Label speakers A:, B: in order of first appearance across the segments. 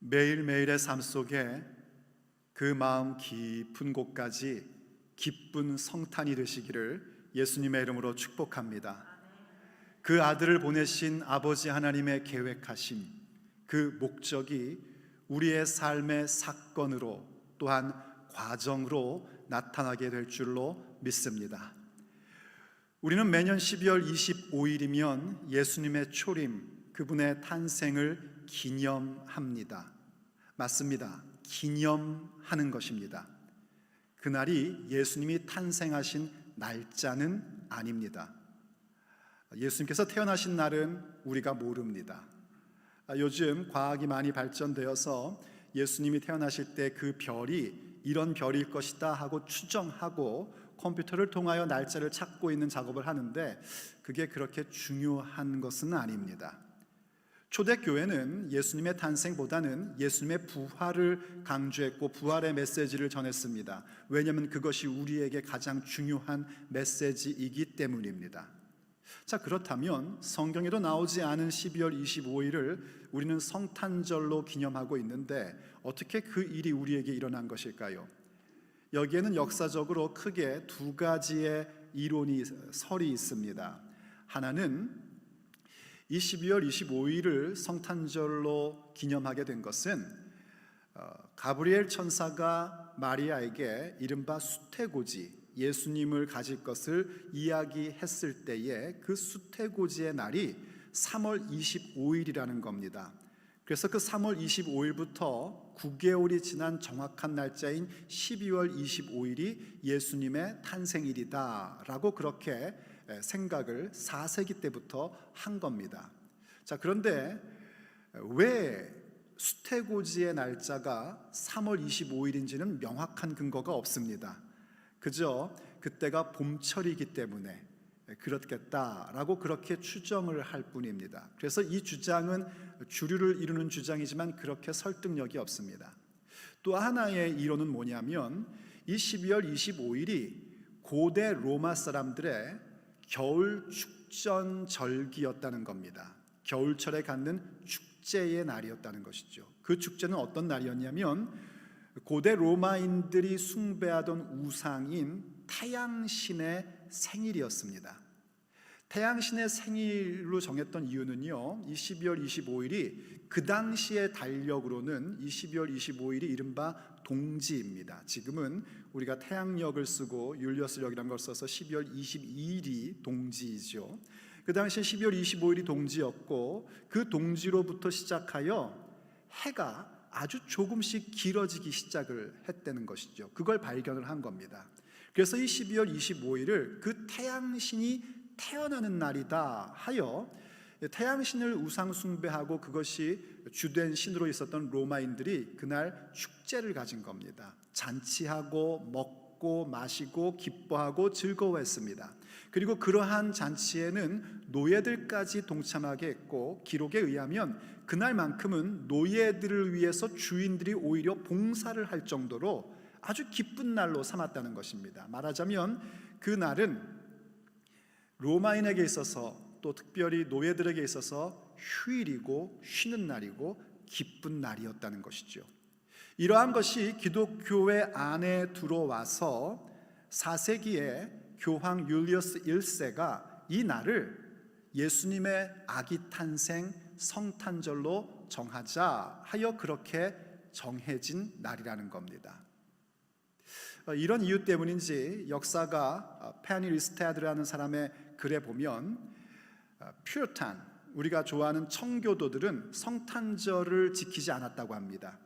A: 매일매일의 삶 속에 그 마음 깊은 곳까지 기쁜 성탄이 되시기를 예수님의 이름으로 축복합니다. 그 아들을 보내신 아버지 하나님의 계획하심, 그 목적이 우리의 삶의 사건으로 또한 과정으로 나타나게 될 줄로 믿습니다. 우리는 매년 12월 25일이면 예수님의 초림, 그분의 탄생을 기념합니다. 맞습니다. 기념하는 것입니다. 그날이 예수님이 탄생하신 날짜는 아닙니다. 예수님께서 태어나신 날은 우리가 모릅니다. 요즘 과학이 많이 발전되어서 예수님이 태어나실 때 그 별이 이런 별일 것이다 하고 추정하고 컴퓨터를 통하여 날짜를 찾고 있는 작업을 하는데 그게 그렇게 중요한 것은 아닙니다. 초대교회는 예수님의 탄생보다는 예수님의 부활을 강조했고 부활의 메시지를 전했습니다. 왜냐하면 그것이 우리에게 가장 중요한 메시지이기 때문입니다. 자, 그렇다면 성경에도 나오지 않은 12월 25일을 우리는 성탄절로 기념하고 있는데 어떻게 그 일이 우리에게 일어난 것일까요? 여기에는 역사적으로 크게 두 가지의 설이 있습니다. 하나는 이 12월 25일을 성탄절로 기념하게 된 것은 가브리엘 천사가 마리아에게 이른바 수태고지, 예수님을 가질 것을 이야기했을 때에 그 수태고지의 날이 3월 25일이라는 겁니다. 그래서 그 3월 25일부터 9개월이 지난 정확한 날짜인 12월 25일이 예수님의 탄생일이다 라고 그렇게 생각을 4세기 때부터 한 겁니다. 자, 그런데 왜 수태고지의 날짜가 3월 25일인지는 명확한 근거가 없습니다. 그저 그때가 봄철이기 때문에 그렇겠다라고 그렇게 추정을 할 뿐입니다. 그래서 이 주장은 주류를 이루는 주장이지만 그렇게 설득력이 없습니다. 또 하나의 이론은 뭐냐면 이 12월 25일이 고대 로마 사람들의 겨울 축전절기였다는 겁니다. 겨울철에 갖는 축제의 날이었다는 것이죠. 그 축제는 어떤 날이었냐면 고대 로마인들이 숭배하던 우상인 태양신의 생일이었습니다. 태양신의 생일로 정했던 이유는요, 이 12월 25일이 그 당시의 달력으로는 이 12월 25일이 이른바 동지입니다. 지금은 우리가 태양력을 쓰고 율리어스력이라는 걸 써서 12월 22일이 동지이죠. 그 당시에 12월 25일이 동지였고 그 동지로부터 시작하여 해가 아주 조금씩 길어지기 시작을 했다는 것이죠. 그걸 발견을 한 겁니다. 그래서 이 12월 25일을 그 태양신이 태어나는 날이다 하여 태양신을 우상 숭배하고 그것이 주된 신으로 있었던 로마인들이 그날 축제를 가진 겁니다. 잔치하고 먹고 마시고 기뻐하고 즐거워했습니다. 그리고 그러한 잔치에는 노예들까지 동참하게 했고 기록에 의하면 그날만큼은 노예들을 위해서 주인들이 오히려 봉사를 할 정도로 아주 기쁜 날로 삼았다는 것입니다. 말하자면 그날은 로마인에게 있어서 또 특별히 노예들에게 있어서 휴일이고 쉬는 날이고 기쁜 날이었다는 것이죠. 이러한 것이 기독교회 안에 들어와서 4세기에 교황 율리어스 1세가 이 날을 예수님의 아기 탄생 성탄절로 정하자 하여 그렇게 정해진 날이라는 겁니다. 이런 이유 때문인지 역사가 페니 리스테드라는 사람의 글에 보면 퓨리탄, 우리가 좋아하는 청교도들은 성탄절을 지키지 않았다고 합니다.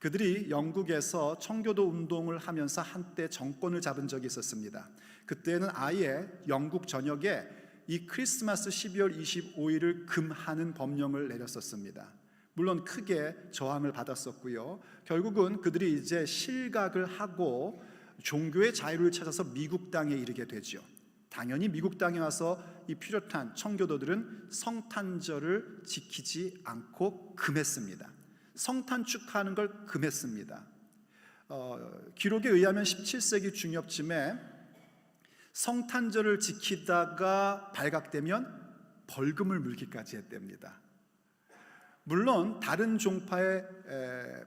A: 그들이 영국에서 청교도 운동을 하면서 한때 정권을 잡은 적이 있었습니다. 그때는 아예 영국 전역에 이 크리스마스 12월 25일을 금하는 법령을 내렸었습니다. 물론 크게 저항을 받았었고요. 결국은 그들이 이제 실각을 하고 종교의 자유를 찾아서 미국 땅에 이르게 되죠. 당연히 미국 땅에 와서 이 퓨리탄 청교도들은 성탄절을 지키지 않고 금했습니다. 성탄 축하하는 걸 금했습니다. 기록에 의하면 17세기 중엽쯤에 성탄절을 지키다가 발각되면 벌금을 물기까지 했답니다. 물론 다른 종파의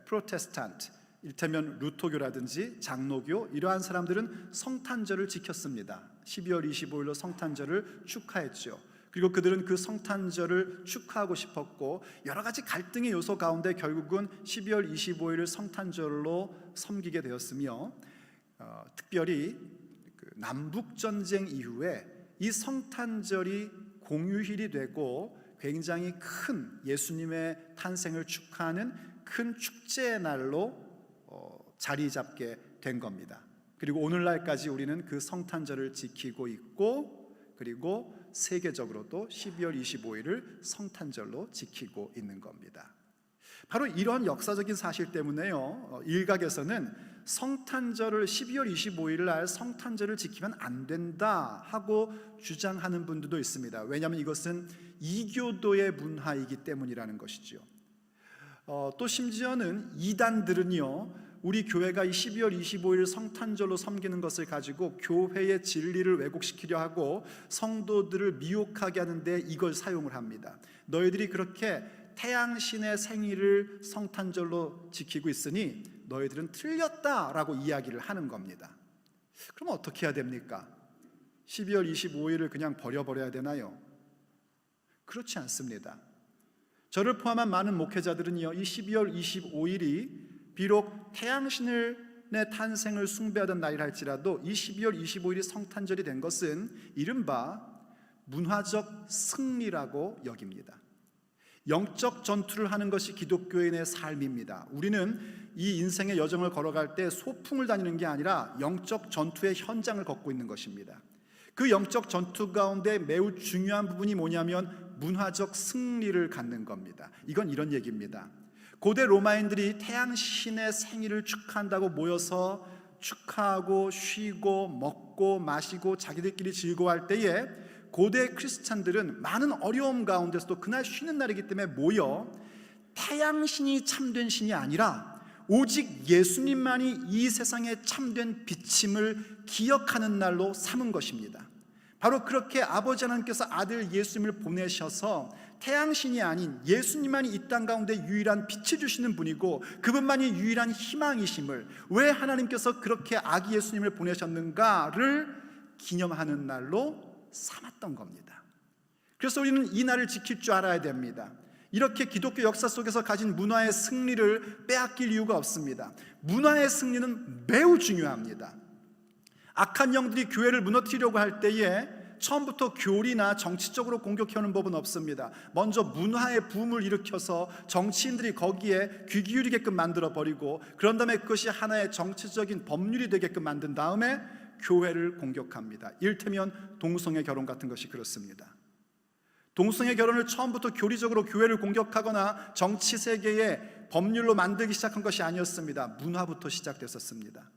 A: 프로테스탄트, 일테면 루터교라든지 장로교 이러한 사람들은 성탄절을 지켰습니다. 12월 25일로 성탄절을 축하했죠. 그리고 그들은 그 성탄절을 축하하고 싶었고 여러 가지 갈등의 요소 가운데 결국은 12월 25일을 성탄절로 섬기게 되었으며 특별히 남북전쟁 이후에 이 성탄절이 공휴일이 되고 굉장히 큰 예수님의 탄생을 축하하는 큰 축제의 날로 자리 잡게 된 겁니다. 그리고 오늘날까지 우리는 그 성탄절을 지키고 있고 그리고 세계적으로도 12월 25일을 성탄절로 지키고 있는 겁니다. 바로 이러한 역사적인 사실 때문에요, 일각에서는 성탄절을 12월 25일 날 성탄절을 지키면 안 된다 하고 주장하는 분들도 있습니다. 왜냐하면 이것은 이교도의 문화이기 때문이라는 것이죠. 또 심지어는 이단들은요, 우리 교회가 이 12월 25일 성탄절로 섬기는 것을 가지고 교회의 진리를 왜곡시키려 하고 성도들을 미혹하게 하는데 이걸 사용을 합니다. 너희들이 그렇게 태양신의 생일을 성탄절로 지키고 있으니 너희들은 틀렸다라고 이야기를 하는 겁니다. 그럼 어떻게 해야 됩니까? 12월 25일을 그냥 버려버려야 되나요? 그렇지 않습니다. 저를 포함한 많은 목회자들은요, 이 12월 25일이 비록 태양신의 탄생을 숭배하던 날이라 할지라도 이 12월 25일이 성탄절이 된 것은 이른바 문화적 승리라고 여깁니다. 영적 전투를 하는 것이 기독교인의 삶입니다. 우리는 이 인생의 여정을 걸어갈 때 소풍을 다니는 게 아니라 영적 전투의 현장을 걷고 있는 것입니다. 그 영적 전투 가운데 매우 중요한 부분이 뭐냐면 문화적 승리를 갖는 겁니다. 이건 이런 얘기입니다. 고대 로마인들이 태양신의 생일을 축하한다고 모여서 축하하고 쉬고 먹고 마시고 자기들끼리 즐거워할 때에 고대 크리스찬들은 많은 어려움 가운데서도 그날 쉬는 날이기 때문에 모여 태양신이 참된 신이 아니라 오직 예수님만이 이 세상에 참된 비침을 기억하는 날로 삼은 것입니다. 바로 그렇게 아버지 하나님께서 아들 예수님을 보내셔서 태양신이 아닌 예수님만이 이 땅 가운데 유일한 빛을 주시는 분이고 그분만이 유일한 희망이심을, 왜 하나님께서 그렇게 아기 예수님을 보내셨는가를 기념하는 날로 삼았던 겁니다. 그래서 우리는 이 날을 지킬 줄 알아야 됩니다. 이렇게 기독교 역사 속에서 가진 문화의 승리를 빼앗길 이유가 없습니다. 문화의 승리는 매우 중요합니다. 악한 영들이 교회를 무너뜨리려고 할 때에 처음부터 교리나 정치적으로 공격해오는 법은 없습니다. 먼저 문화의 붐을 일으켜서 정치인들이 거기에 귀 기울이게끔 만들어버리고 그런 다음에 그것이 하나의 정치적인 법률이 되게끔 만든 다음에 교회를 공격합니다. 이를테면 동성애 결혼 같은 것이 그렇습니다. 동성애 결혼을 처음부터 교리적으로 교회를 공격하거나 정치 세계의 법률로 만들기 시작한 것이 아니었습니다. 문화부터 시작됐었습니다.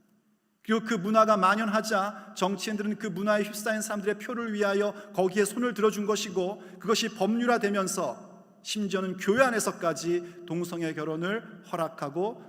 A: 그리고 그 문화가 만연하자 정치인들은 그 문화에 휩싸인 사람들의 표를 위하여 거기에 손을 들어준 것이고 그것이 법률화되면서 심지어는 교회 안에서까지 동성애 결혼을 허락하고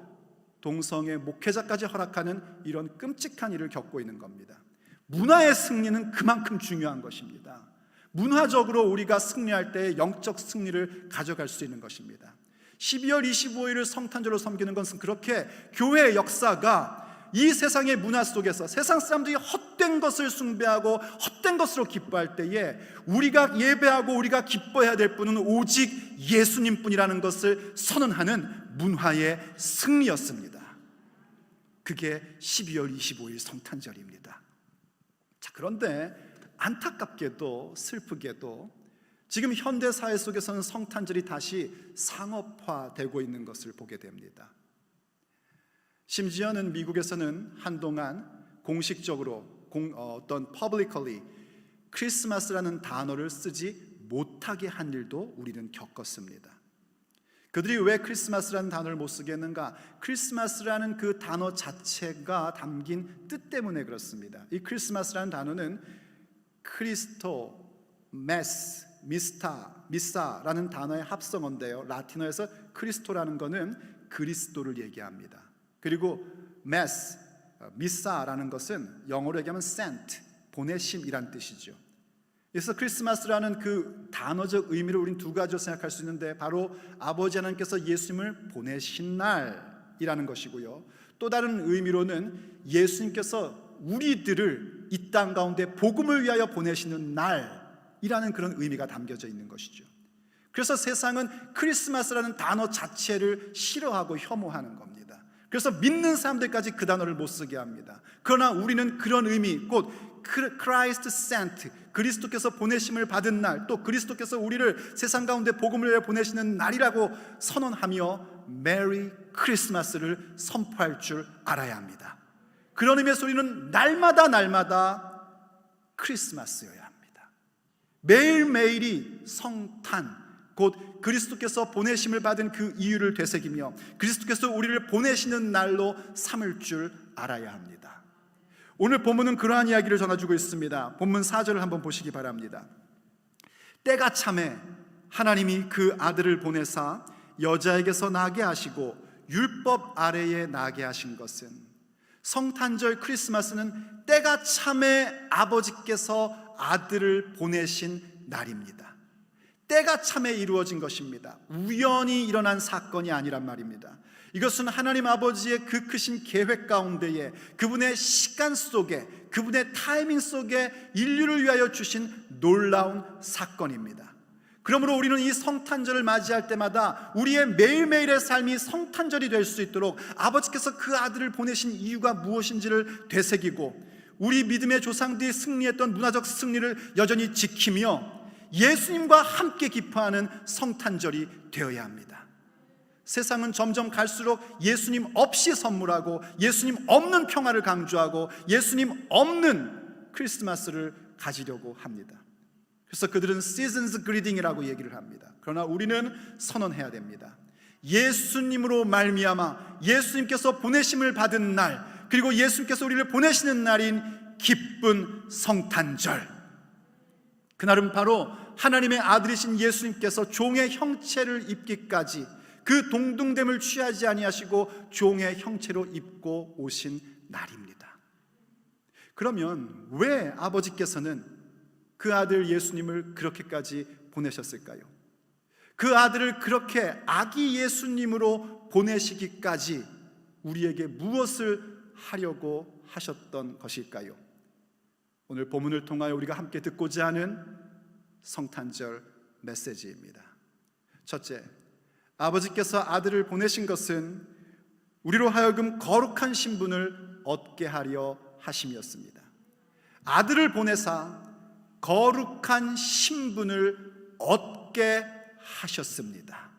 A: 동성애 목회자까지 허락하는 이런 끔찍한 일을 겪고 있는 겁니다. 문화의 승리는 그만큼 중요한 것입니다. 문화적으로 우리가 승리할 때 영적 승리를 가져갈 수 있는 것입니다. 12월 25일을 성탄절로 섬기는 것은 그렇게 교회의 역사가 이 세상의 문화 속에서 세상 사람들이 헛된 것을 숭배하고 헛된 것으로 기뻐할 때에 우리가 예배하고 우리가 기뻐해야 될 분은 오직 예수님뿐이라는 것을 선언하는 문화의 승리였습니다. 그게 12월 25일 성탄절입니다. 자, 그런데 안타깝게도 슬프게도 지금 현대 사회 속에서는 성탄절이 다시 상업화되고 있는 것을 보게 됩니다. 심지어는 미국에서는 한동안 공식적으로 publicly 크리스마스라는 단어를 쓰지 못하게 한 일도 우리는 겪었습니다. 그들이 왜 크리스마스라는 단어를 못 쓰게 했는가? 크리스마스라는 그 단어 자체가 담긴 뜻 때문에 그렇습니다. 이 크리스마스라는 단어는 크리스토, 메스, 미사라는 단어의 합성어인데요, 라틴어에서 크리스토라는 것은 그리스도를 얘기합니다. 그리고 메스, 미사라는 것은 영어로 얘기하면 sent, 보내심이란 뜻이죠. 그래서 크리스마스라는 그 단어적 의미를 우린 두 가지로 생각할 수 있는데, 바로 아버지 하나님께서 예수님을 보내신 날이라는 것이고요, 또 다른 의미로는 예수님께서 우리들을 이 땅 가운데 복음을 위하여 보내시는 날이라는 그런 의미가 담겨져 있는 것이죠. 그래서 세상은 크리스마스라는 단어 자체를 싫어하고 혐오하는 겁니다. 그래서 믿는 사람들까지 그 단어를 못 쓰게 합니다. 그러나 우리는 그런 의미, 곧 Christ sent, 그리스도께서 보내심을 받은 날, 또 그리스도께서 우리를 세상 가운데 복음을 위해 보내시는 날이라고 선언하며 메리 크리스마스를 선포할 줄 알아야 합니다. 그런 의미에서 우리는 날마다 크리스마스여야 합니다. 매일매일이 성탄, 곧 그리스도께서 보내심을 받은 그 이유를 되새기며 그리스도께서 우리를 보내시는 날로 삼을 줄 알아야 합니다. 오늘 본문은 그러한 이야기를 전해주고 있습니다. 본문 4절을 한번 보시기 바랍니다. 때가 참에 하나님이 그 아들을 보내사 여자에게서 나게 하시고 율법 아래에 나게 하신 것은, 성탄절 크리스마스는 때가 참에 아버지께서 아들을 보내신 날입니다. 때가 참에 이루어진 것입니다. 우연히 일어난 사건이 아니란 말입니다. 이것은 하나님 아버지의 그 크신 계획 가운데에, 그분의 시간 속에, 그분의 타이밍 속에 인류를 위하여 주신 놀라운 사건입니다. 그러므로 우리는 이 성탄절을 맞이할 때마다 우리의 매일매일의 삶이 성탄절이 될 수 있도록 아버지께서 그 아들을 보내신 이유가 무엇인지를 되새기고, 우리 믿음의 조상들이 승리했던 문화적 승리를 여전히 지키며 예수님과 함께 기뻐하는 성탄절이 되어야 합니다. 세상은 점점 갈수록 예수님 없이 선물하고 예수님 없는 평화를 강조하고 예수님 없는 크리스마스를 가지려고 합니다. 그래서 그들은 시즌스 그리딩이라고 얘기를 합니다. 그러나 우리는 선언해야 됩니다. 예수님으로 말미암아 예수님께서 보내심을 받은 날, 그리고 예수님께서 우리를 보내시는 날인 기쁜 성탄절, 그날은 바로 하나님의 아들이신 예수님께서 종의 형체를 입기까지 그 동등됨을 취하지 아니하시고 종의 형체로 입고 오신 날입니다. 그러면 왜 아버지께서는 그 아들 예수님을 그렇게까지 보내셨을까요? 그 아들을 그렇게 아기 예수님으로 보내시기까지 우리에게 무엇을 하려고 하셨던 것일까요? 오늘 본문을 통하여 우리가 함께 듣고자 하는 성탄절 메시지입니다. 첫째, 아버지께서 아들을 보내신 것은 우리로 하여금 거룩한 신분을 얻게 하려 하심이었습니다. 아들을 보내사 거룩한 신분을 얻게 하셨습니다.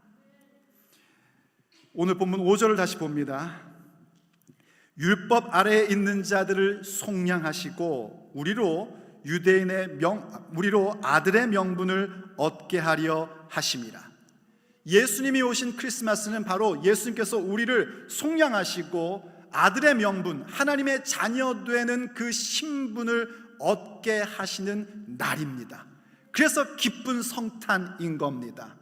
A: 오늘 본문 5절을 다시 봅니다. 율법 아래에 있는 자들을 속량하시고 우리로 아들의 명분을 얻게 하려 하심이라. 예수님이 오신 크리스마스는 바로 예수님께서 우리를 속량하시고 아들의 명분, 하나님의 자녀 되는 그 신분을 얻게 하시는 날입니다. 그래서 기쁜 성탄인 겁니다.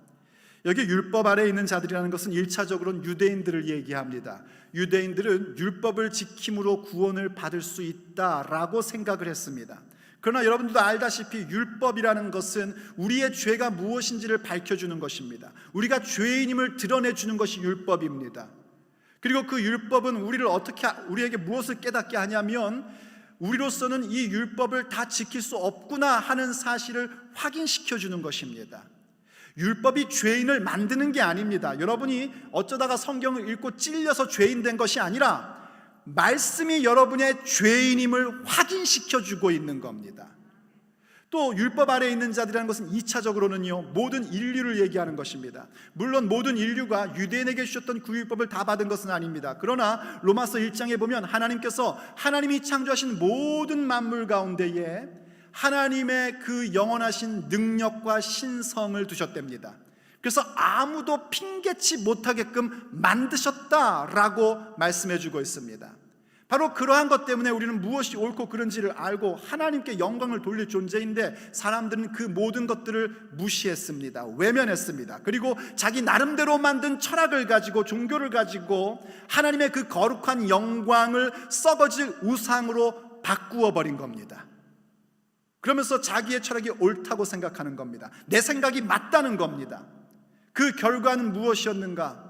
A: 여기 율법 아래에 있는 자들이라는 것은 1차적으로는 유대인들을 얘기합니다. 유대인들은 율법을 지킴으로 구원을 받을 수 있다라고 생각을 했습니다. 그러나 여러분들도 알다시피 율법이라는 것은 우리의 죄가 무엇인지를 밝혀주는 것입니다. 우리가 죄인임을 드러내주는 것이 율법입니다. 그리고 그 율법은 우리에게 무엇을 깨닫게 하냐면, 우리로서는 이 율법을 다 지킬 수 없구나 하는 사실을 확인시켜주는 것입니다. 율법이 죄인을 만드는 게 아닙니다. 여러분이 어쩌다가 성경을 읽고 찔려서 죄인 된 것이 아니라 말씀이 여러분의 죄인임을 확인시켜주고 있는 겁니다. 또 율법 아래에 있는 자들이라는 것은 2차적으로는요, 모든 인류를 얘기하는 것입니다. 물론 모든 인류가 유대인에게 주셨던 그 율법을 다 받은 것은 아닙니다. 그러나 로마서 1장에 보면 하나님이 창조하신 모든 만물 가운데에 하나님의 그 영원하신 능력과 신성을 두셨답니다. 그래서 아무도 핑계치 못하게끔 만드셨다라고 말씀해주고 있습니다. 바로 그러한 것 때문에 우리는 무엇이 옳고 그른지를 알고 하나님께 영광을 돌릴 존재인데, 사람들은 그 모든 것들을 무시했습니다. 외면했습니다. 그리고 자기 나름대로 만든 철학을 가지고, 종교를 가지고 하나님의 그 거룩한 영광을 썩어질 우상으로 바꾸어 버린 겁니다. 그러면서 자기의 철학이 옳다고 생각하는 겁니다. 내 생각이 맞다는 겁니다. 그 결과는 무엇이었는가?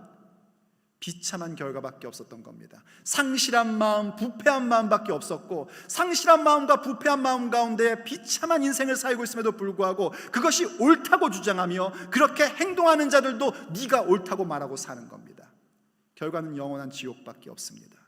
A: 비참한 결과밖에 없었던 겁니다. 상실한 마음, 부패한 마음밖에 없었고, 상실한 마음과 부패한 마음 가운데 비참한 인생을 살고 있음에도 불구하고 그것이 옳다고 주장하며 그렇게 행동하는 자들도 네가 옳다고 말하고 사는 겁니다. 결과는 영원한 지옥밖에 없습니다.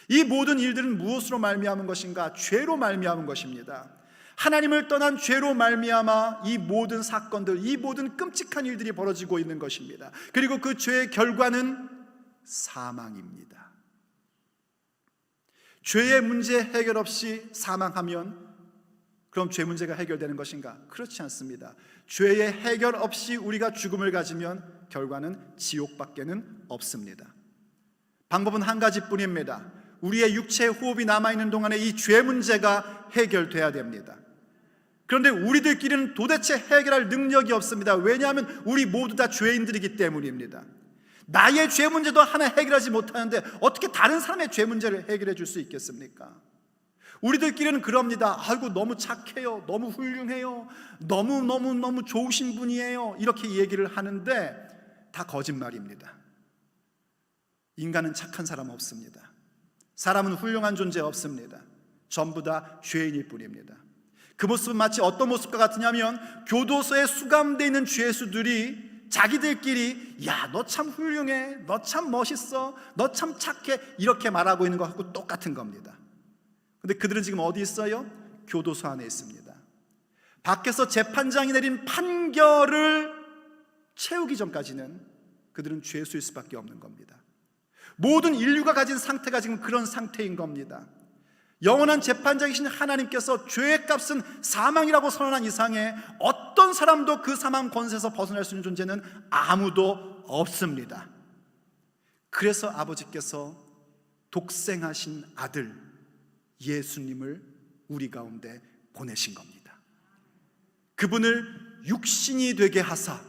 A: 이 모든 일들은 무엇으로 말미암은 것인가? 죄로 말미암은 것입니다. 하나님을 떠난 죄로 말미암아 이 모든 사건들, 이 모든 끔찍한 일들이 벌어지고 있는 것입니다. 그리고 그 죄의 결과는 사망입니다. 죄의 문제 해결 없이 사망하면 그럼 죄 문제가 해결되는 것인가? 그렇지 않습니다. 죄의 해결 없이 우리가 죽음을 가지면 결과는 지옥밖에는 없습니다. 방법은 한 가지뿐입니다. 우리의 육체의 호흡이 남아있는 동안에 이 죄 문제가 해결돼야 됩니다. 그런데 우리들끼리는 도대체 해결할 능력이 없습니다. 왜냐하면 우리 모두 다 죄인들이기 때문입니다. 나의 죄 문제도 하나 해결하지 못하는데 어떻게 다른 사람의 죄 문제를 해결해 줄 수 있겠습니까? 우리들끼리는 그럽니다. 아이고 너무 착해요, 너무 훌륭해요, 너무 좋으신 분이에요, 이렇게 얘기를 하는데 다 거짓말입니다. 인간은 착한 사람 없습니다. 사람은 훌륭한 존재 없습니다. 전부 다 죄인일 뿐입니다. 그 모습은 마치 어떤 모습과 같으냐면 교도소에 수감되어 있는 죄수들이 자기들끼리 야, 너 참 훌륭해, 너 참 멋있어, 너 참 착해, 이렇게 말하고 있는 것하고 똑같은 겁니다. 근데 그들은 지금 어디 있어요? 교도소 안에 있습니다. 밖에서 재판장이 내린 판결을 채우기 전까지는 그들은 죄수일 수밖에 없는 겁니다. 모든 인류가 가진 상태가 지금 그런 상태인 겁니다. 영원한 재판장이신 하나님께서 죄의 값은 사망이라고 선언한 이상에 어떤 사람도 그 사망 권세에서 벗어날 수 있는 존재는 아무도 없습니다. 그래서 아버지께서 독생하신 아들 예수님을 우리 가운데 보내신 겁니다. 그분을 육신이 되게 하사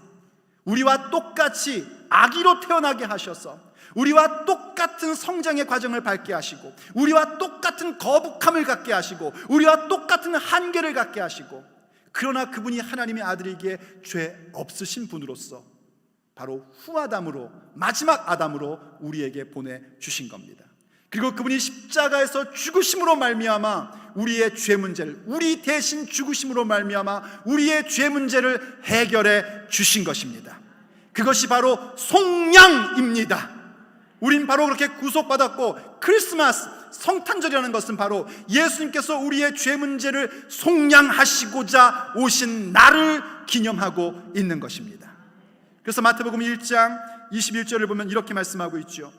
A: 우리와 똑같이 아기로 태어나게 하셔서 우리와 똑같은 성장의 과정을 밟게 하시고 우리와 똑같은 거북함을 갖게 하시고 우리와 똑같은 한계를 갖게 하시고, 그러나 그분이 하나님의 아들이기에 죄 없으신 분으로서 바로 후아담으로, 마지막 아담으로 우리에게 보내주신 겁니다. 그리고 그분이 십자가에서 죽으심으로 말미암아 우리의 죄 문제를, 우리 대신 죽으심으로 말미암아 우리의 죄 문제를 해결해 주신 것입니다. 그것이 바로 속량입니다. 우린 바로 그렇게 구속받았고, 크리스마스 성탄절이라는 것은 바로 예수님께서 우리의 죄 문제를 속량하시고자 오신 날을 기념하고 있는 것입니다. 그래서 마태복음 1장 21절을 보면 이렇게 말씀하고 있죠.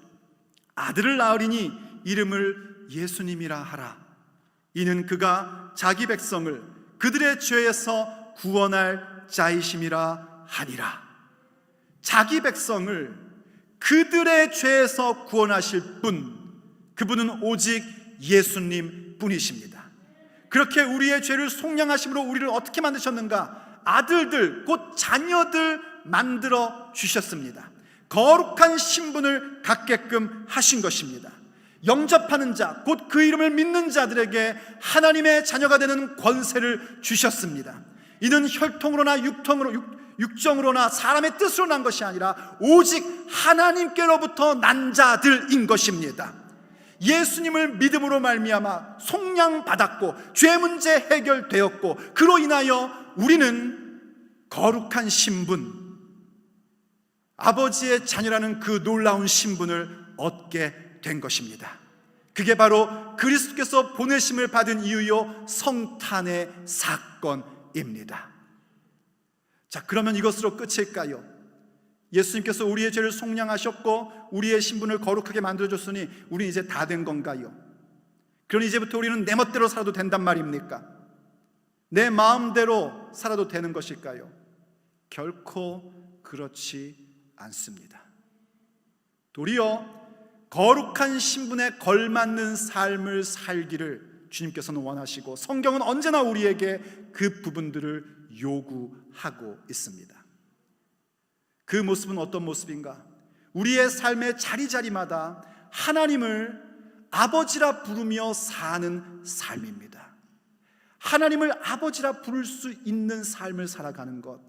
A: 아들을 낳으리니 이름을 예수님이라 하라. 이는 그가 자기 백성을 그들의 죄에서 구원할 자이심이라 하니라. 자기 백성을 그들의 죄에서 구원하실 분, 그분은 오직 예수님 뿐이십니다. 그렇게 우리의 죄를 속량하심으로 우리를 어떻게 만드셨는가? 아들들, 곧 자녀들 만들어 주셨습니다. 거룩한 신분을 갖게끔 하신 것입니다. 영접하는 자, 곧 그 이름을 믿는 자들에게 하나님의 자녀가 되는 권세를 주셨습니다. 이는 혈통으로나 육정으로나 사람의 뜻으로 난 것이 아니라 오직 하나님께로부터 난 자들인 것입니다. 예수님을 믿음으로 말미암아 속량받았고 죄 문제 해결되었고, 그로 인하여 우리는 거룩한 신분, 아버지의 자녀라는 그 놀라운 신분을 얻게 된 것입니다. 그게 바로 그리스도께서 보내심을 받은 이유요 성탄의 사건입니다. 자, 그러면 이것으로 끝일까요? 예수님께서 우리의 죄를 속량하셨고 우리의 신분을 거룩하게 만들어줬으니 우리 이제 다 된 건가요? 그러니 이제부터 우리는 내 멋대로 살아도 된단 말입니까? 내 마음대로 살아도 되는 것일까요? 결코 그렇지 않습니다. 도리어 거룩한 신분에 걸맞는 삶을 살기를 주님께서는 원하시고, 성경은 언제나 우리에게 그 부분들을 요구하고 있습니다. 그 모습은 어떤 모습인가? 우리의 삶의 자리자리마다 하나님을 아버지라 부르며 사는 삶입니다. 하나님을 아버지라 부를 수 있는 삶을 살아가는 것,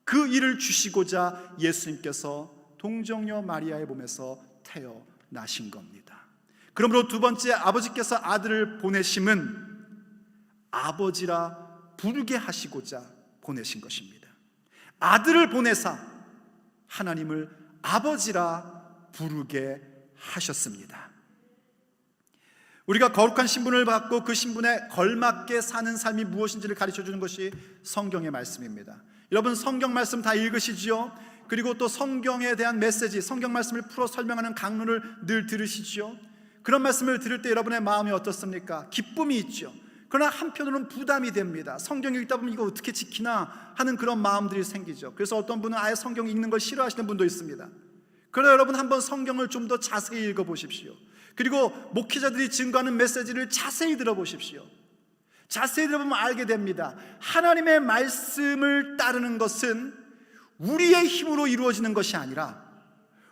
A: 그 일을 주시고자 예수님께서 동정녀 마리아의 몸에서 태어나신 겁니다. 그러므로 두 번째, 아버지께서 아들을 보내심은 아버지라 부르게 하시고자 보내신 것입니다. 아들을 보내사 하나님을 아버지라 부르게 하셨습니다. 우리가 거룩한 신분을 받고 그 신분에 걸맞게 사는 삶이 무엇인지를 가르쳐주는 것이 성경의 말씀입니다. 여러분, 성경 말씀 다 읽으시지요? 그리고 또 성경에 대한 메시지, 성경 말씀을 풀어 설명하는 강론을 늘 들으시지요? 그런 말씀을 들을 때 여러분의 마음이 어떻습니까? 기쁨이 있죠. 그러나 한편으로는 부담이 됩니다. 성경 읽다 보면 이거 어떻게 지키나 하는 그런 마음들이 생기죠. 그래서 어떤 분은 아예 성경 읽는 걸 싫어하시는 분도 있습니다. 그러나 여러분, 한번 성경을 좀 더 자세히 읽어보십시오. 그리고 목회자들이 증거하는 메시지를 자세히 들어보십시오. 자세히 들어보면 알게 됩니다. 하나님의 말씀을 따르는 것은 우리의 힘으로 이루어지는 것이 아니라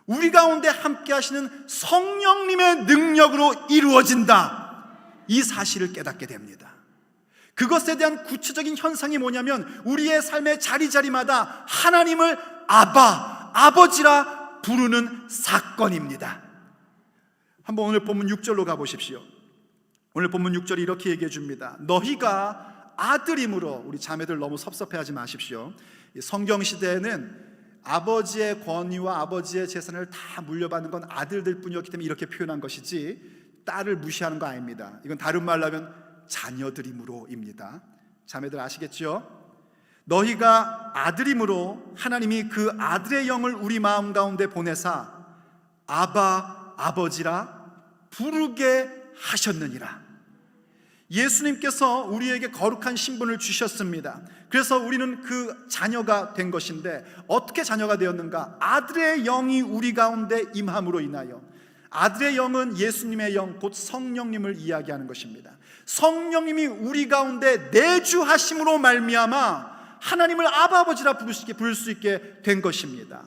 A: 우리 가운데 함께 하시는 성령님의 능력으로 이루어진다, 이 사실을 깨닫게 됩니다. 그것에 대한 구체적인 현상이 뭐냐면 우리의 삶의 자리자리마다 하나님을 아바, 아버지라 부르는 사건입니다. 한번 오늘 본문 6절로 가보십시오. 오늘 본문 6절이 이렇게 얘기해 줍니다. 너희가 아들이므로, 우리 자매들 너무 섭섭해하지 마십시오. 성경시대에는 아버지의 권위와 아버지의 재산을 다 물려받는 건 아들들 뿐이었기 때문에 이렇게 표현한 것이지 딸을 무시하는 거 아닙니다. 이건 다른 말로 하면 자녀들이므로입니다. 자매들 아시겠죠? 너희가 아들이므로 하나님이 그 아들의 영을 우리 마음 가운데 보내사 아바, 아버지라 부르게 하셨느니라. 예수님께서 우리에게 거룩한 신분을 주셨습니다. 그래서 우리는 그 자녀가 된 것인데 어떻게 자녀가 되었는가? 아들의 영이 우리 가운데 임함으로 인하여. 아들의 영은 예수님의 영, 곧 성령님을 이야기하는 것입니다. 성령님이 우리 가운데 내주하심으로 말미암아 하나님을 아바, 아버지라 부를 수 있게 된 것입니다.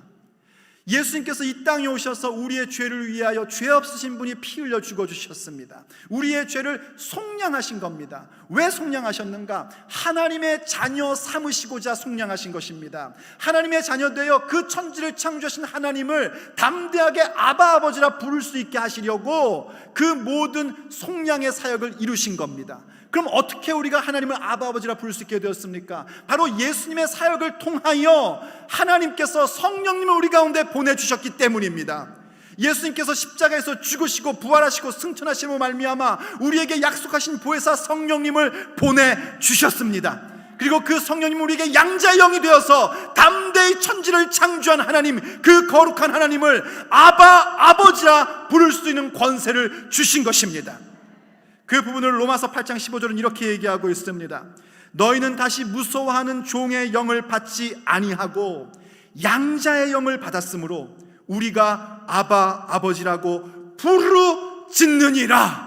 A: 예수님께서 이 땅에 오셔서 우리의 죄를 위하여 죄 없으신 분이 피 흘려 죽어주셨습니다. 우리의 죄를 속량하신 겁니다. 왜 속량하셨는가? 하나님의 자녀 삼으시고자 속량하신 것입니다. 하나님의 자녀 되어 그 천지를 창조하신 하나님을 담대하게 아바, 아버지라 부를 수 있게 하시려고 그 모든 속량의 사역을 이루신 겁니다. 그럼 어떻게 우리가 하나님을 아바, 아버지라 부를 수 있게 되었습니까? 바로 예수님의 사역을 통하여 하나님께서 성령님을 우리 가운데 보내주셨기 때문입니다. 예수님께서 십자가에서 죽으시고 부활하시고 승천하심으로 말미암아 우리에게 약속하신 보혜사 성령님을 보내주셨습니다. 그리고 그 성령님은 우리에게 양자의 영이 되어서 담대히 천지를 창조한 하나님, 그 거룩한 하나님을 아바, 아버지라 부를 수 있는 권세를 주신 것입니다. 그 부분을 로마서 8장 15절은 이렇게 얘기하고 있습니다. 너희는 다시 무서워하는 종의 영을 받지 아니하고 양자의 영을 받았으므로 우리가 아바, 아버지라고 부르짖느니라.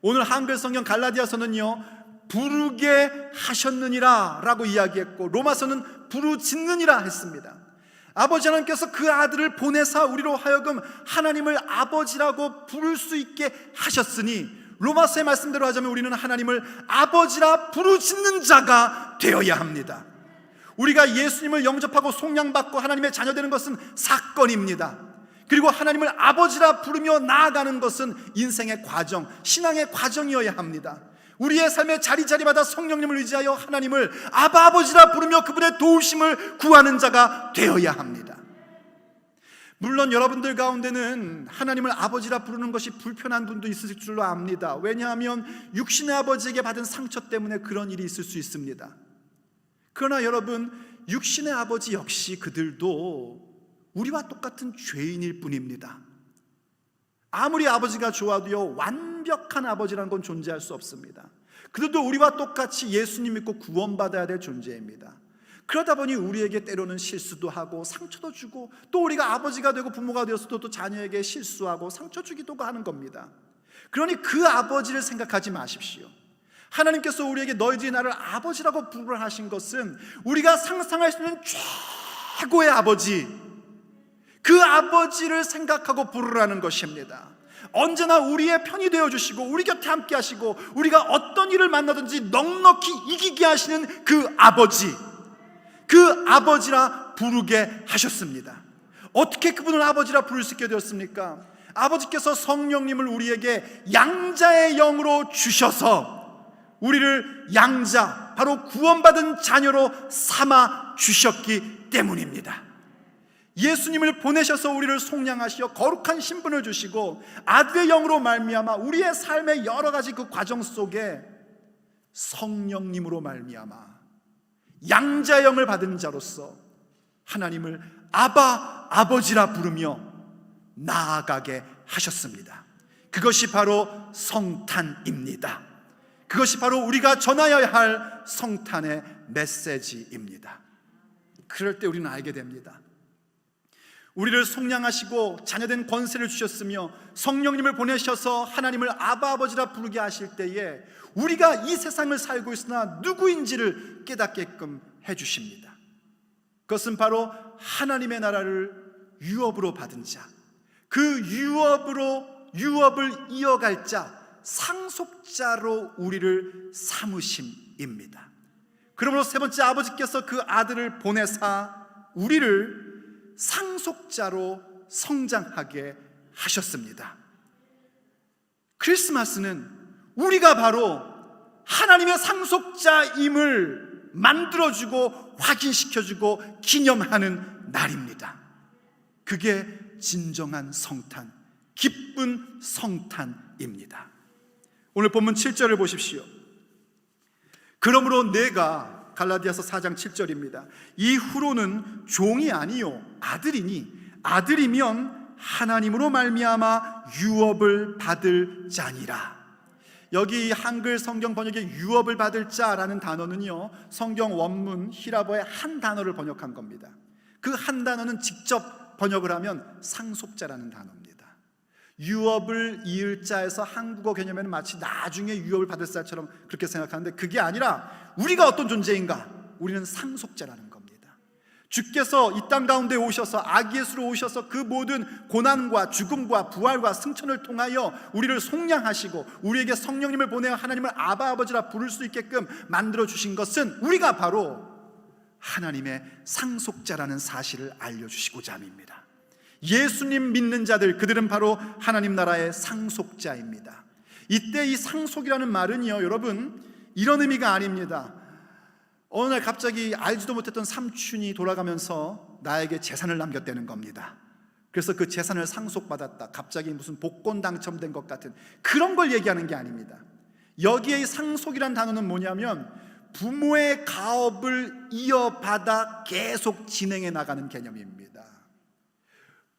A: 오늘 한글 성경 갈라디아서는요, 부르게 하셨느니라 라고 이야기했고 로마서는 부르짖느니라 했습니다. 아버지 하나님께서 그 아들을 보내사 우리로 하여금 하나님을 아버지라고 부를 수 있게 하셨으니 로마서의 말씀대로 하자면 우리는 하나님을 아버지라 부르짖는 자가 되어야 합니다. 우리가 예수님을 영접하고 속량받고 하나님의 자녀 되는 것은 사건입니다. 그리고 하나님을 아버지라 부르며 나아가는 것은 인생의 과정, 신앙의 과정이어야 합니다. 우리의 삶의 자리자리마다 성령님을 의지하여 하나님을 아바, 아버지라 부르며 그분의 도우심을 구하는 자가 되어야 합니다. 물론 여러분들 가운데는 하나님을 아버지라 부르는 것이 불편한 분도 있을 줄로 압니다. 왜냐하면 육신의 아버지에게 받은 상처 때문에 그런 일이 있을 수 있습니다. 그러나 여러분, 육신의 아버지 역시 그들도 우리와 똑같은 죄인일 뿐입니다. 아무리 아버지가 좋아도요, 완벽한 아버지라는 건 존재할 수 없습니다. 그들도 우리와 똑같이 예수님 믿고 구원받아야 될 존재입니다. 그러다 보니 우리에게 때로는 실수도 하고 상처도 주고, 또 우리가 아버지가 되고 부모가 되어서도 또 자녀에게 실수하고 상처 주기도 하는 겁니다. 그러니 그 아버지를 생각하지 마십시오. 하나님께서 우리에게 너희들이 나를 아버지라고 부르라 하신 것은 우리가 상상할 수 있는 최고의 아버지, 그 아버지를 생각하고 부르라는 것입니다. 언제나 우리의 편이 되어주시고 우리 곁에 함께 하시고 우리가 어떤 일을 만나든지 넉넉히 이기게 하시는 그 아버지라 부르게 하셨습니다. 어떻게 그분을 아버지라 부를 수 있게 되었습니까? 아버지께서 성령님을 우리에게 양자의 영으로 주셔서 우리를 양자, 바로 구원받은 자녀로 삼아 주셨기 때문입니다. 예수님을 보내셔서 우리를 속량하시어 거룩한 신분을 주시고 아들의 영으로 말미암아 우리의 삶의 여러 가지 그 과정 속에 성령님으로 말미암아 양자의 영을 받은 자로서 하나님을 아버지라 부르며 나아가게 하셨습니다. 그것이 바로 성탄입니다. 그것이 바로 우리가 전하여야 할 성탄의 메시지입니다. 그럴 때 우리는 알게 됩니다. 우리를 속량하시고 자녀된 권세를 주셨으며 성령님을 보내셔서 하나님을 아버지라 부르게 하실 때에 우리가 이 세상을 살고 있으나 누구인지를 깨닫게끔 해주십니다. 그것은 바로 하나님의 나라를 유업으로 받은 자, 그 유업을 이어갈 자, 상속자로 우리를 삼으심입니다. 그러므로 세 번째, 아버지께서 그 아들을 보내사 우리를 상속자로 성장하게 하셨습니다. 크리스마스는 우리가 바로 하나님의 상속자임을 만들어주고 확인시켜주고 기념하는 날입니다. 그게 진정한 성탄, 기쁜 성탄입니다. 오늘 본문 7절을 보십시오. 그러므로 내가, 갈라디아서 4장 7절입니다. 이후로는 종이 아니요 아들이니 아들이면 하나님으로 말미암아 유업을 받을 자니라. 여기 한글 성경 번역에 유업을 받을 자라는 단어는요, 성경 원문 히라보의 한 단어를 번역한 겁니다. 그 한 단어는 직접 번역을 하면 상속자라는 단어입니다. 유업을 이을 자에서 한국어 개념에는 마치 나중에 유업을 받을 자처럼 그렇게 생각하는데 그게 아니라 우리가 어떤 존재인가? 우리는 상속자라는 겁니다. 주께서 이 땅 가운데 오셔서 아기 예수로 오셔서 그 모든 고난과 죽음과 부활과 승천을 통하여 우리를 속량하시고 우리에게 성령님을 보내어 하나님을 아버지라 부를 수 있게끔 만들어 주신 것은 우리가 바로 하나님의 상속자라는 사실을 알려주시고자 함입니다. 예수님 믿는 자들, 그들은 바로 하나님 나라의 상속자입니다. 이때 이 상속이라는 말은요, 여러분, 이런 의미가 아닙니다. 어느 날 갑자기 알지도 못했던 삼촌이 돌아가면서 나에게 재산을 남겼다는 겁니다. 그래서 그 재산을 상속받았다, 갑자기 무슨 복권 당첨된 것 같은 그런 걸 얘기하는 게 아닙니다. 여기에 이 상속이란 단어는 뭐냐면 부모의 가업을 이어받아 계속 진행해 나가는 개념입니다.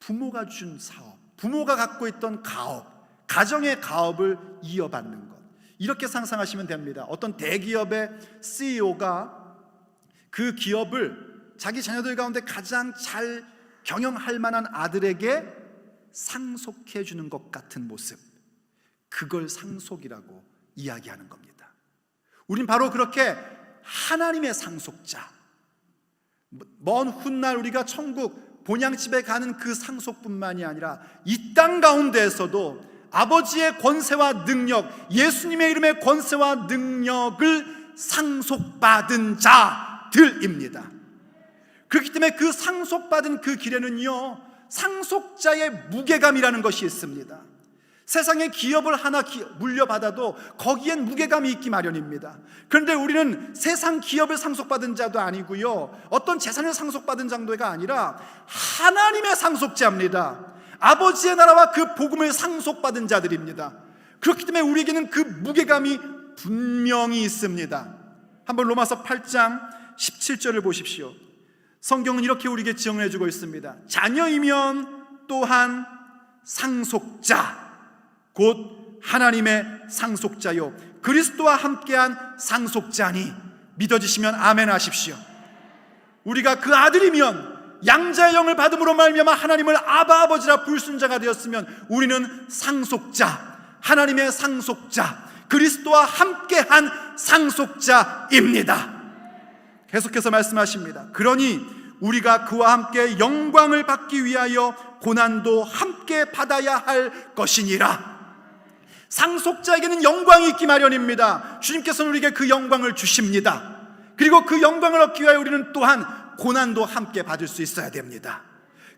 A: 부모가 준 사업, 부모가 갖고 있던 가업, 가정의 가업을 이어받는 것, 이렇게 상상하시면 됩니다. 어떤 대기업의 CEO가 그 기업을 자기 자녀들 가운데 가장 잘 경영할 만한 아들에게 상속해 주는 것 같은 모습, 그걸 상속이라고 이야기하는 겁니다. 우린 바로 그렇게 하나님의 상속자, 먼 훗날 우리가 천국 본향집에 가는 그 상속뿐만이 아니라 이 땅 가운데에서도 아버지의 권세와 능력, 예수님의 이름의 권세와 능력을 상속받은 자들입니다. 그렇기 때문에 그 상속받은 그 길에는요, 상속자의 무게감이라는 것이 있습니다. 세상의 기업을 하나 물려받아도 거기엔 무게감이 있기 마련입니다. 그런데 우리는 세상 기업을 상속받은 자도 아니고요, 어떤 재산을 상속받은 정도가 아니라 하나님의 상속자입니다. 아버지의 나라와 그 복음을 상속받은 자들입니다. 그렇기 때문에 우리에게는 그 무게감이 분명히 있습니다. 한번 로마서 8장 17절을 보십시오. 성경은 이렇게 우리에게 지형을 해주고 있습니다. 자녀이면 또한 상속자, 곧 하나님의 상속자요 그리스도와 함께한 상속자니 믿어지시면 아멘 하십시오. 우리가 그 아들이면 양자의 영을 받음으로 말미암아 하나님을 아버지라 부를 수 있는 자가 되었으면 우리는 상속자, 하나님의 상속자, 그리스도와 함께한 상속자입니다. 계속해서 말씀하십니다. 그러니 우리가 그와 함께 영광을 받기 위하여 고난도 함께 받아야 할 것이니라. 상속자에게는 영광이 있기 마련입니다. 주님께서는 우리에게 그 영광을 주십니다. 그리고 그 영광을 얻기 위하여 우리는 또한 고난도 함께 받을 수 있어야 됩니다.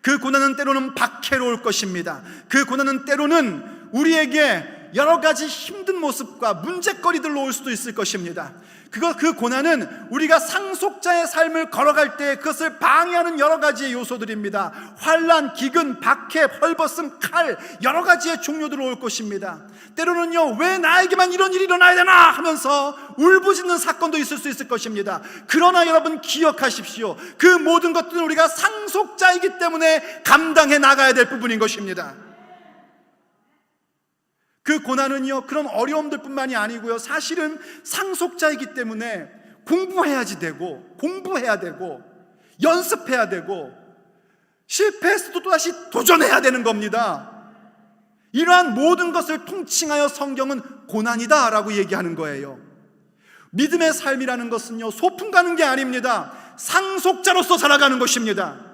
A: 그 고난은 때로는 박해로울 것입니다. 그 고난은 때로는 우리에게 여러 가지 힘든 모습과 문제거리들로 올 수도 있을 것입니다. 그 고난은 우리가 상속자의 삶을 걸어갈 때 그것을 방해하는 여러 가지의 요소들입니다. 환난, 기근, 박해, 헐벗음, 칼, 여러 가지의 종류들로 올 것입니다. 때로는요, 왜 나에게만 이런 일이 일어나야 되나 하면서 울부짖는 사건도 있을 수 있을 것입니다. 그러나 여러분 기억하십시오. 그 모든 것들은 우리가 상속자이기 때문에 감당해 나가야 될 부분인 것입니다. 그 고난은요, 그런 어려움들 뿐만이 아니고요, 사실은 상속자이기 때문에 공부해야지 되고, 공부해야 되고, 연습해야 되고, 실패했어도 또다시 도전해야 되는 겁니다. 이러한 모든 것을 통칭하여 성경은 고난이다 라고 얘기하는 거예요. 믿음의 삶이라는 것은요, 소풍 가는 게 아닙니다. 상속자로서 살아가는 것입니다.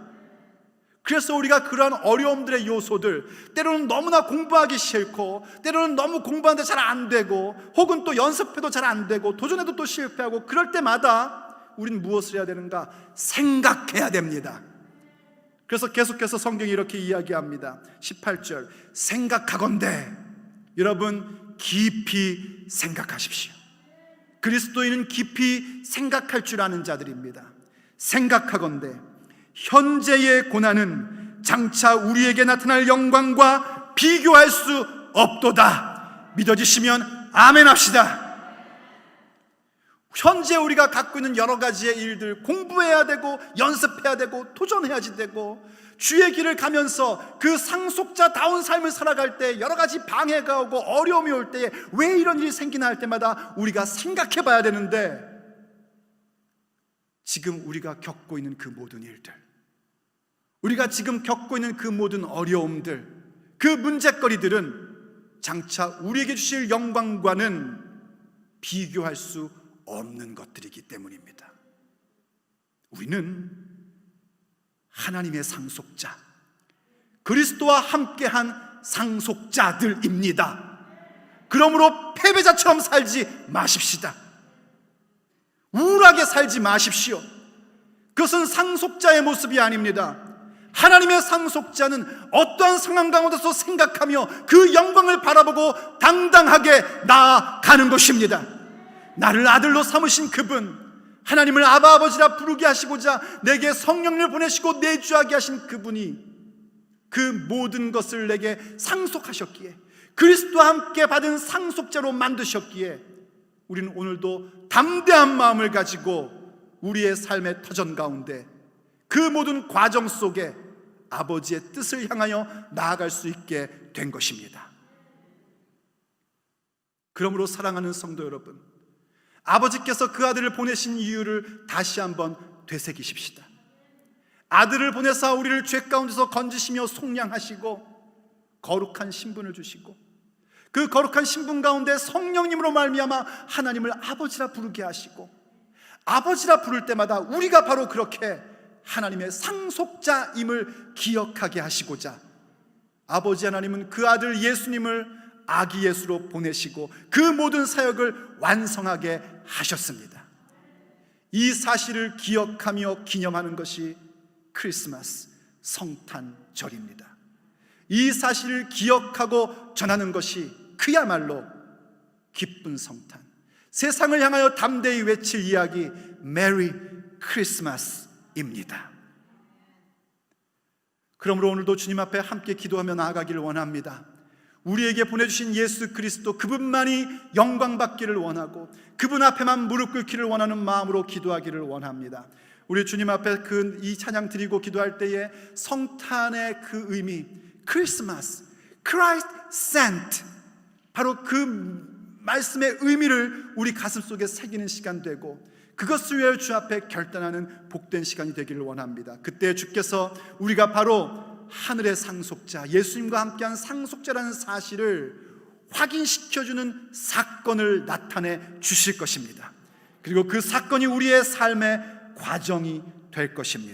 A: 그래서 우리가 그러한 어려움들의 요소들, 때로는 너무나 공부하기 싫고, 때로는 너무 공부하는데 잘 안 되고, 혹은 또 연습해도 잘 안 되고, 도전해도 또 실패하고, 그럴 때마다 우리는 무엇을 해야 되는가? 생각해야 됩니다. 그래서 계속해서 성경이 이렇게 이야기합니다. 18절, 생각하건대. 여러분 깊이 생각하십시오. 그리스도인은 깊이 생각할 줄 아는 자들입니다. 생각하건대 현재의 고난은 장차 우리에게 나타날 영광과 비교할 수 없도다. 믿어지시면 아멘 합시다. 현재 우리가 갖고 있는 여러 가지의 일들, 공부해야 되고 연습해야 되고 도전해야지 되고, 주의 길을 가면서 그 상속자다운 삶을 살아갈 때 여러 가지 방해가 오고 어려움이 올 때에 왜 이런 일이 생기나 할 때마다 우리가 생각해 봐야 되는데, 지금 우리가 겪고 있는 그 모든 일들, 우리가 지금 겪고 있는 그 모든 어려움들, 그 문제거리들은 장차 우리에게 주실 영광과는 비교할 수 없는 것들이기 때문입니다. 우리는 하나님의 상속자, 그리스도와 함께한 상속자들입니다. 그러므로 패배자처럼 살지 마십시다. 우울하게 살지 마십시오. 그것은 상속자의 모습이 아닙니다. 하나님의 상속자는 어떠한 상황 가운데서 생각하며 그 영광을 바라보고 당당하게 나아가는 것입니다. 나를 아들로 삼으신 그분, 하나님을 아바 아버지라 부르게 하시고자 내게 성령을 보내시고 내주하게 하신 그분이 그 모든 것을 내게 상속하셨기에, 그리스도와 함께 받은 상속자로 만드셨기에, 우리는 오늘도 담대한 마음을 가지고 우리의 삶의 터전 가운데 그 모든 과정 속에 아버지의 뜻을 향하여 나아갈 수 있게 된 것입니다. 그러므로 사랑하는 성도 여러분, 아버지께서 그 아들을 보내신 이유를 다시 한번 되새기십시다. 아들을 보내사 우리를 죄 가운데서 건지시며 속량하시고 거룩한 신분을 주시고, 그 거룩한 신분 가운데 성령님으로 말미암아 하나님을 아버지라 부르게 하시고, 아버지라 부를 때마다 우리가 바로 그렇게 하나님의 상속자임을 기억하게 하시고자, 아버지 하나님은 그 아들 예수님을 아기 예수로 보내시고 그 모든 사역을 완성하게 하셨습니다. 이 사실을 기억하며 기념하는 것이 크리스마스 성탄절입니다. 이 사실을 기억하고 전하는 것이 그야말로 기쁜 성탄, 세상을 향하여 담대히 외칠 이야기, 메리 크리스마스입니다. 그러므로 오늘도 주님 앞에 함께 기도하며 나아가기를 원합니다. 우리에게 보내주신 예수 그리스도, 그분만이 영광받기를 원하고 그분 앞에만 무릎 꿇기를 원하는 마음으로 기도하기를 원합니다. 우리 주님 앞에 이 찬양 드리고 기도할 때에 성탄의 그 의미, 크리스마스, Christ sent, 바로 그 말씀의 의미를 우리 가슴속에 새기는 시간 되고, 그것을 위하여 주 앞에 결단하는 복된 시간이 되기를 원합니다. 그때 주께서 우리가 바로 하늘의 상속자, 예수님과 함께한 상속자라는 사실을 확인시켜주는 사건을 나타내 주실 것입니다. 그리고 그 사건이 우리의 삶의 과정이 될 것입니다.